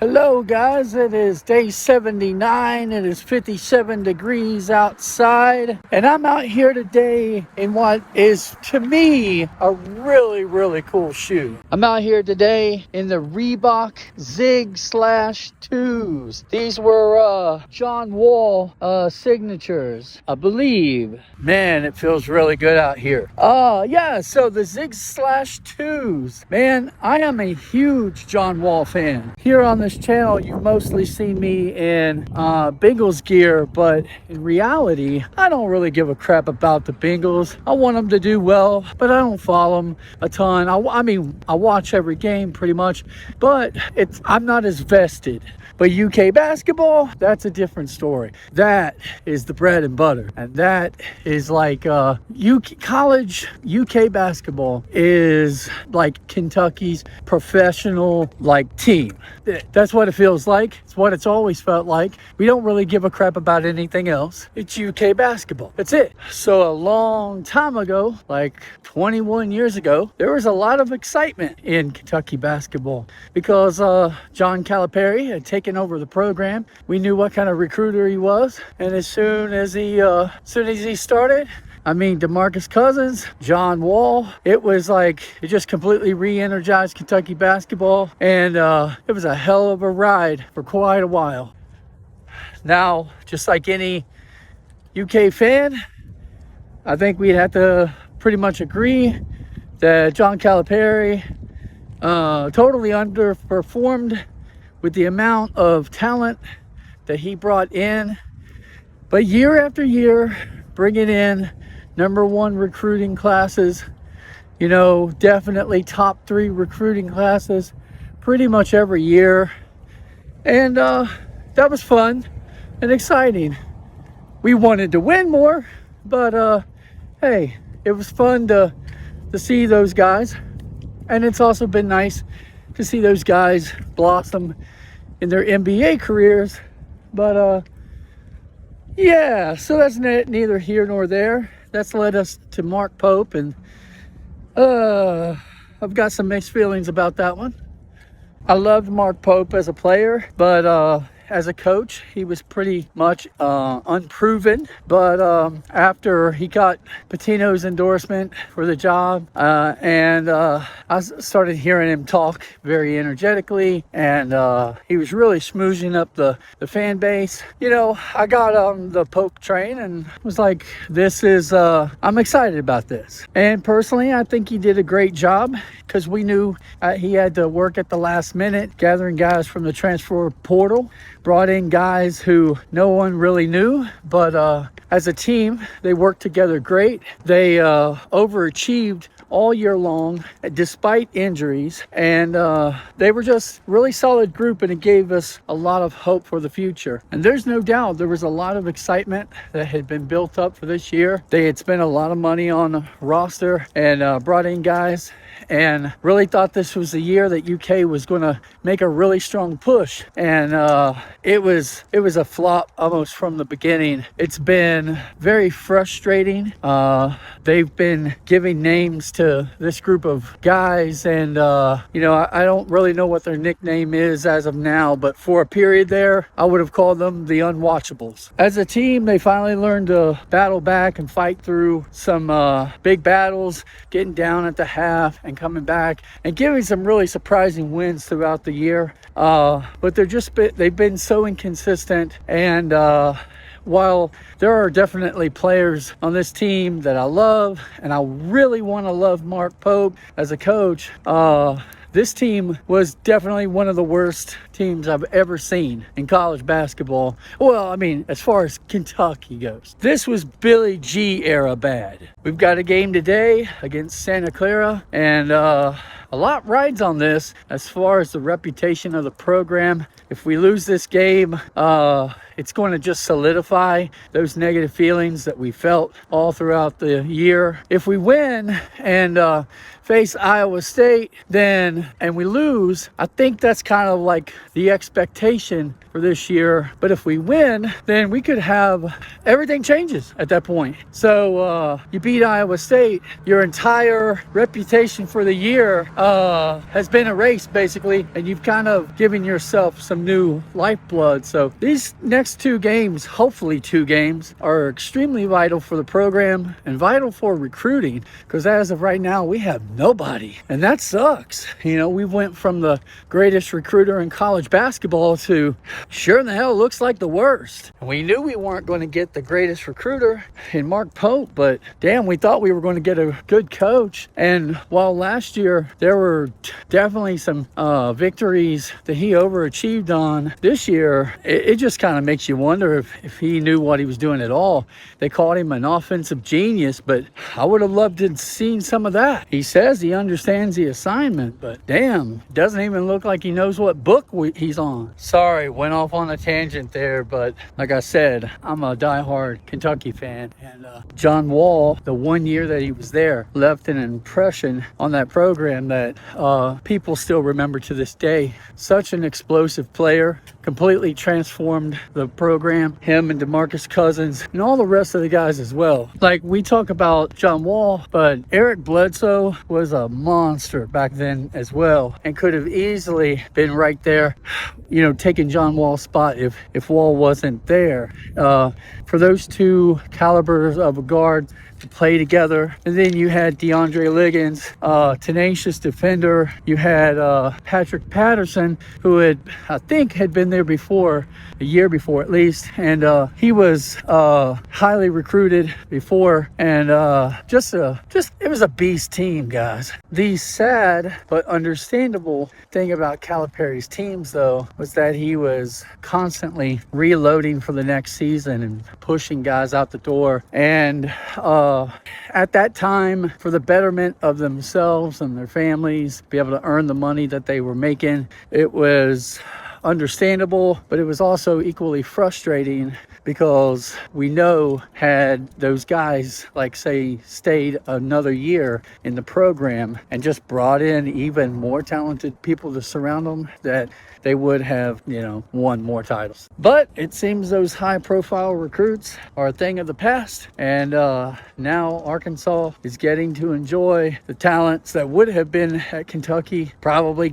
Hello guys, it is day 79. It is 57 degrees outside, and I'm out here today in what is to me a really cool shoe. I'm out here today in the Reebok Zig/2s. These were John Wall signatures, I believe. Man, it feels really good out here. Yeah, so the Zig/2s. Man, I am a huge John Wall fan. Here on this channel, you mostly see me in Bengals gear, but in reality, I don't really give a crap about the Bengals. I want them to do well, but I don't follow them a ton. I mean, I watch every game pretty much, but I'm not as vested. But UK basketball, that's a different story. That is the bread and butter. And that is like college UK basketball is like Kentucky's professional team. That's what it feels like. It's what it's always felt like. We don't really give a crap about anything else. It's UK basketball. That's it. So a long time ago, like 21 years ago, there was a lot of excitement in Kentucky basketball because John Calipari had taken over the program. We knew what kind of recruiter he was, and as soon as he started, I mean, DeMarcus Cousins, John Wall, it was like it just completely re-energized Kentucky basketball, and it was a hell of a ride for quite a while. Now, just like any UK fan, I think we'd have to pretty much agree that John Calipari totally underperformed with the amount of talent that he brought in. But year after year, bringing in number one recruiting classes, definitely top 3 recruiting classes pretty much every year. And that was fun and exciting. We wanted to win more, but hey, it was fun to see those guys. And it's also been nice to see those guys blossom in their NBA careers. But yeah, so that's neither here nor there. That's led us to Mark Pope, and I've got some mixed feelings about that one. I loved Mark Pope as a player, but as a coach, he was pretty much unproven. But after he got Pitino's endorsement for the job, and I started hearing him talk very energetically, and he was really schmoozing up the fan base. I got on the Pope train and was like, I'm excited about this. And personally, I think he did a great job because we knew he had to work at the last minute, gathering guys from the transfer portal, brought in guys who no one really knew, but as a team, they worked together great. They overachieved all year long despite injuries, and they were just really solid group, and it gave us a lot of hope for the future. And there's no doubt there was a lot of excitement that had been built up for this year. They had spent a lot of money on the roster and brought in guys, and really thought this was the year that UK was going to make a really strong push. And it was a flop almost from the beginning. It's been very frustrating. They've been giving names to this group of guys, and I don't really know what their nickname is as of now, but for a period there, I would have called them the Unwatchables. As a team, they finally learned to battle back and fight through some big battles, getting down at the half and coming back and giving some really surprising wins throughout the year. But they've been so inconsistent, and while there are definitely players on this team that I love, and I really want to love Mark Pope as a coach, this team was definitely one of the worst teams I've ever seen in college basketball. Well, I mean, as far as Kentucky goes. This was Billy G era bad. We've got a game today against Santa Clara, and a lot rides on this as far as the reputation of the program. If we lose this game, it's going to just solidify those negative feelings that we felt all throughout the year. If we win and face Iowa State, and we lose, I think that's kind of like the expectation for this year. But if we win, then we could have everything changes at that point. So you beat Iowa State, your entire reputation for the year has been erased basically, and you've kind of given yourself some new lifeblood. So these next 2 games, hopefully 2 games, are extremely vital for the program and vital for recruiting, because as of right now we have nobody, and that sucks. You know, we went from the greatest recruiter in college basketball to sure in the hell looks like the worst. And we knew we weren't going to get the greatest recruiter in Mark Pope, but damn, we thought we were going to get a good coach. And while last year there were definitely some victories that he overachieved on, this year it just kind of makes you wonder if he knew what he was doing at all. They called him an offensive genius, but I would have loved to have seen some of that. He says he understands the assignment, but damn, doesn't even look like he knows what book he's on. Sorry, went off on a tangent there, but like I said, I'm a diehard Kentucky fan, and John Wall, the 1 year that he was there, left an impression on that program that people still remember to this day. Such an explosive player, completely transformed the program, him and DeMarcus Cousins and all the rest of the guys as well. Like, we talk about John Wall, but Eric Bledsoe was a monster back then as well, and could have easily been right there, you know, taking John Wall's spot if Wall wasn't there. For those 2 calibers of a guard to play together. And then you had DeAndre Liggins, tenacious defender. You had Patrick Patterson, who I think had been there before, a year before at least, and he was highly recruited before, and just it was a beast team, guys. The sad but understandable thing about Calipari's teams, though, was that he was constantly reloading for the next season and pushing guys out the door. And at that time, for the betterment of themselves and their families, be able to earn the money that they were making, it was understandable, but it was also equally frustrating, because we know, had those guys, like, say, stayed another year in the program and just brought in even more talented people to surround them, that they would have, you know, won more titles. But it seems those high profile recruits are a thing of the past, and now Arkansas is getting to enjoy the talents that would have been at Kentucky, probably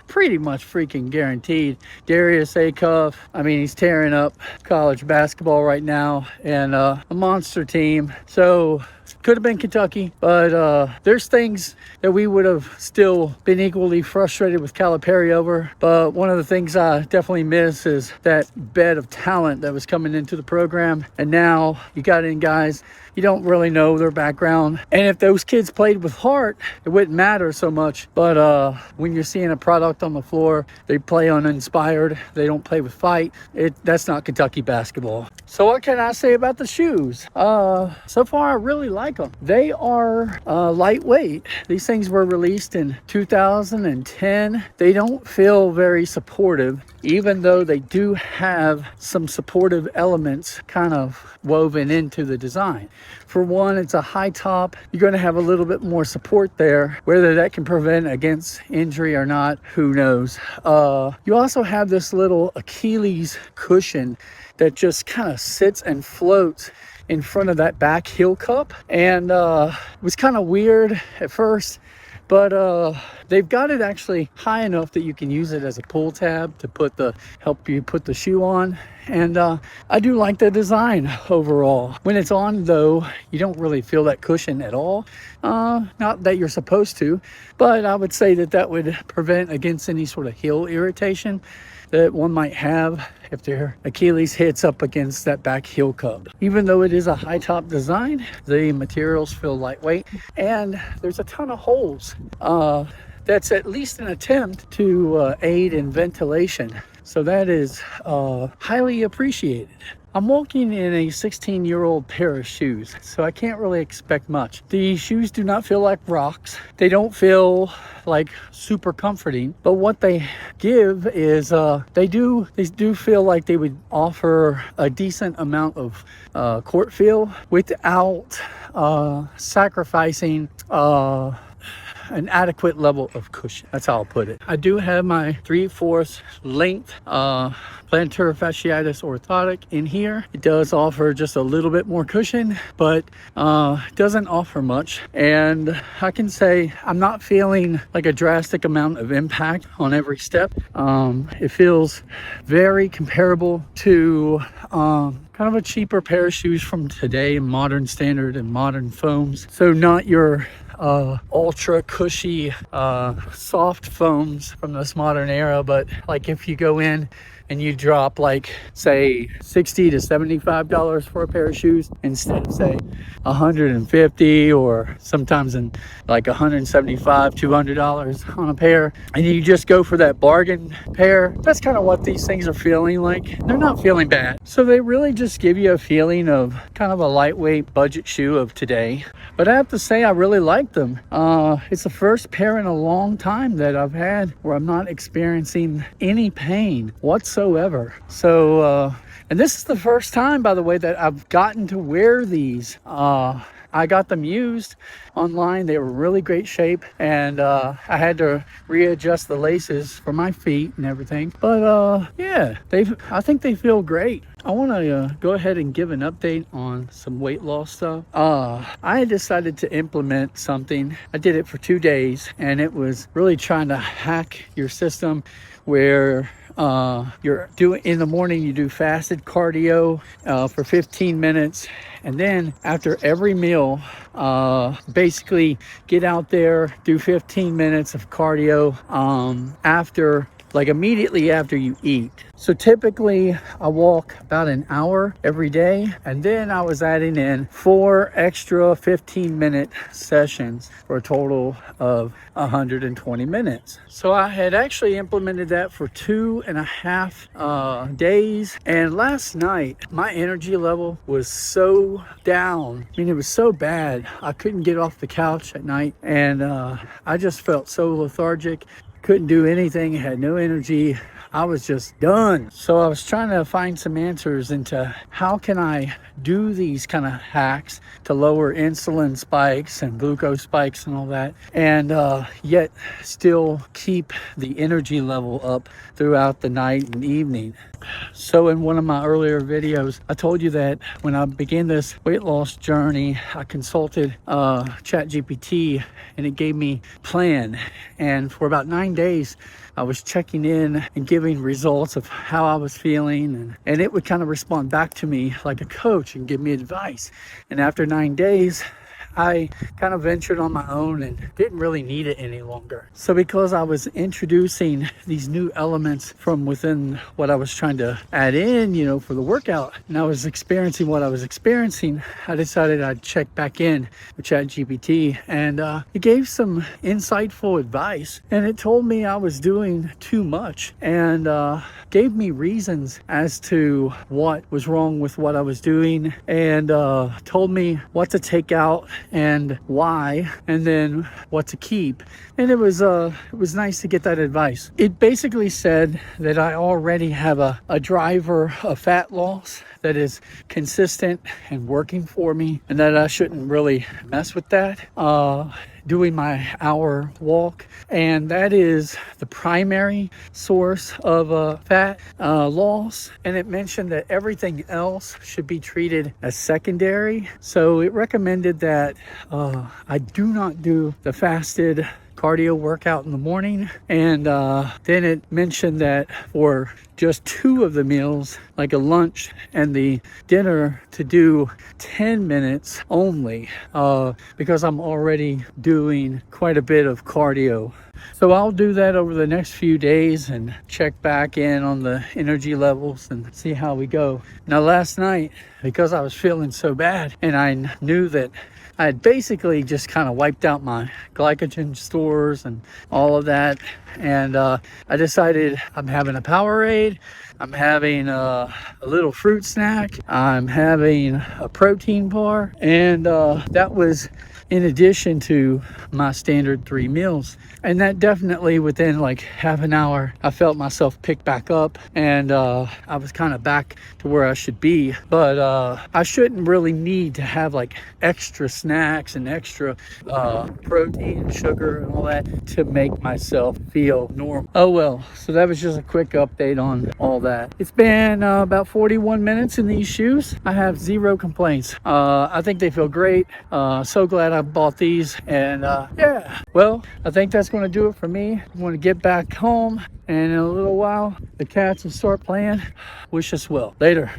pretty much freaking guaranteed. Darius Acuff, I mean, he's tearing up college basketball right now, and a monster team. So could have been Kentucky, but there's things that we would have still been equally frustrated with Calipari over. But one of the things I definitely miss is that bed of talent that was coming into the program. And now you got in guys, you don't really know their background. And if those kids played with heart, it wouldn't matter so much. But when you're seeing a product on the floor, they play uninspired, they don't play with fight, that's not Kentucky basketball. So what can I say about the shoes? So far, I really like them. They are lightweight. These things were released in 2010. They don't feel very supportive, even though they do have some supportive elements kind of woven into the design. For one, it's a high top. You're going to have a little bit more support there. Whether that can prevent against injury or not, who knows. You also have this little Achilles cushion that just kind of sits and floats in front of that back heel cup, and it was kind of weird at first, but they've got it actually high enough that you can use it as a pull tab to help you put the shoe on. And I do like the design overall. When it's on, though, you don't really feel that cushion at all. Not that you're supposed to, but I would say that would prevent against any sort of heel irritation that one might have if their Achilles hits up against that back heel cup. Even though it is a high top design, the materials feel lightweight, and there's a ton of holes. That's at least an attempt to aid in ventilation. So that is highly appreciated. I'm walking in a 16-year-old pair of shoes, so I can't really expect much. The shoes do not feel like rocks. They don't feel like super comforting, but what they give is they do feel like they would offer a decent amount of court feel without sacrificing an adequate level of cushion. That's how I'll put it. I do have my 3/4 length plantar fasciitis orthotic in here. It does offer just a little bit more cushion, but doesn't offer much. And I can say I'm not feeling like a drastic amount of impact on every step. It feels very comparable to kind of a cheaper pair of shoes from today, modern standard and modern foams. So not your ultra cushy soft foams from this modern era, but like if you go in and you drop like say $60 to $75 for a pair of shoes instead of say $150 or sometimes in like $175, $200 on a pair, and you just go for that bargain pair. That's kind of what these things are feeling like. They're not feeling bad. So they really just give you a feeling of kind of a lightweight budget shoe of today. But I have to say I really like them. It's the first pair in a long time that I've had where I'm not experiencing any pain whatsoever. So and this is the first time, by the way, that I've gotten to wear these. I got them used online. They were really great shape, and I had to readjust the laces for my feet and everything. But yeah, I think they feel great. I want to go ahead and give an update on some weight loss stuff. I decided to implement something. I did it for 2 days, and it was really trying to hack your system where you're doing in the morning, you do fasted cardio for 15 minutes, and then after every meal, basically get out there, do 15 minutes of cardio after, like immediately after you eat. So typically I walk about an hour every day, and then I was adding in 4 extra 15-minute sessions for a total of 120 minutes. So I had actually implemented that for 2.5 days, and last night my energy level was so down. I mean, it was so bad I couldn't get off the couch at night, and I just felt so lethargic. Couldn't do anything, had no energy. I was just done. So I was trying to find some answers into how can I do these kind of hacks to lower insulin spikes and glucose spikes and all that, and yet still keep the energy level up throughout the night and evening. So in one of my earlier videos, I told you that when I began this weight loss journey, I consulted ChatGPT, and it gave me a plan. And for about 9 days, I was checking in and giving results of how I was feeling, and it would kind of respond back to me like a coach and give me advice. And after 9 days, I kind of ventured on my own and didn't really need it any longer. So because I was introducing these new elements from within what I was trying to add in, for the workout, and I was experiencing what I was experiencing, I decided I'd check back in with ChatGPT, and it gave some insightful advice, and it told me I was doing too much, and gave me reasons as to what was wrong with what I was doing, and told me what to take out and why, and then what to keep. And it was nice to get that advice. It basically said that I already have a driver of fat loss that is consistent and working for me, and that I shouldn't really mess with that. Doing my hour walk, and that is the primary source of fat loss. And it mentioned that everything else should be treated as secondary. So it recommended that I do not do the fasted cardio workout in the morning, and then it mentioned that for just 2 of the meals, like a lunch and the dinner, to do 10 minutes only, because I'm already doing quite a bit of cardio. So I'll do that over the next few days and check back in on the energy levels and see how we go. Now last night, because I was feeling so bad and I knew that I had basically just kind of wiped out my glycogen stores and all of that, and I decided I'm having a Powerade, I'm having a little fruit snack, I'm having a protein bar, and that was in addition to my standard 3 meals. And that definitely within like half an hour, I felt myself pick back up, and I was kind of back to where I should be. But I shouldn't really need to have like extra snacks and extra protein and sugar and all that to make myself feel normal. Oh well, so that was just a quick update on all that. It's been about 41 minutes in these shoes. I have zero complaints. I think they feel great. So glad I bought these. And yeah, well, I think that's going to do it for me. I'm going to get back home, and in a little while the cats will start playing. Wish us well. Later.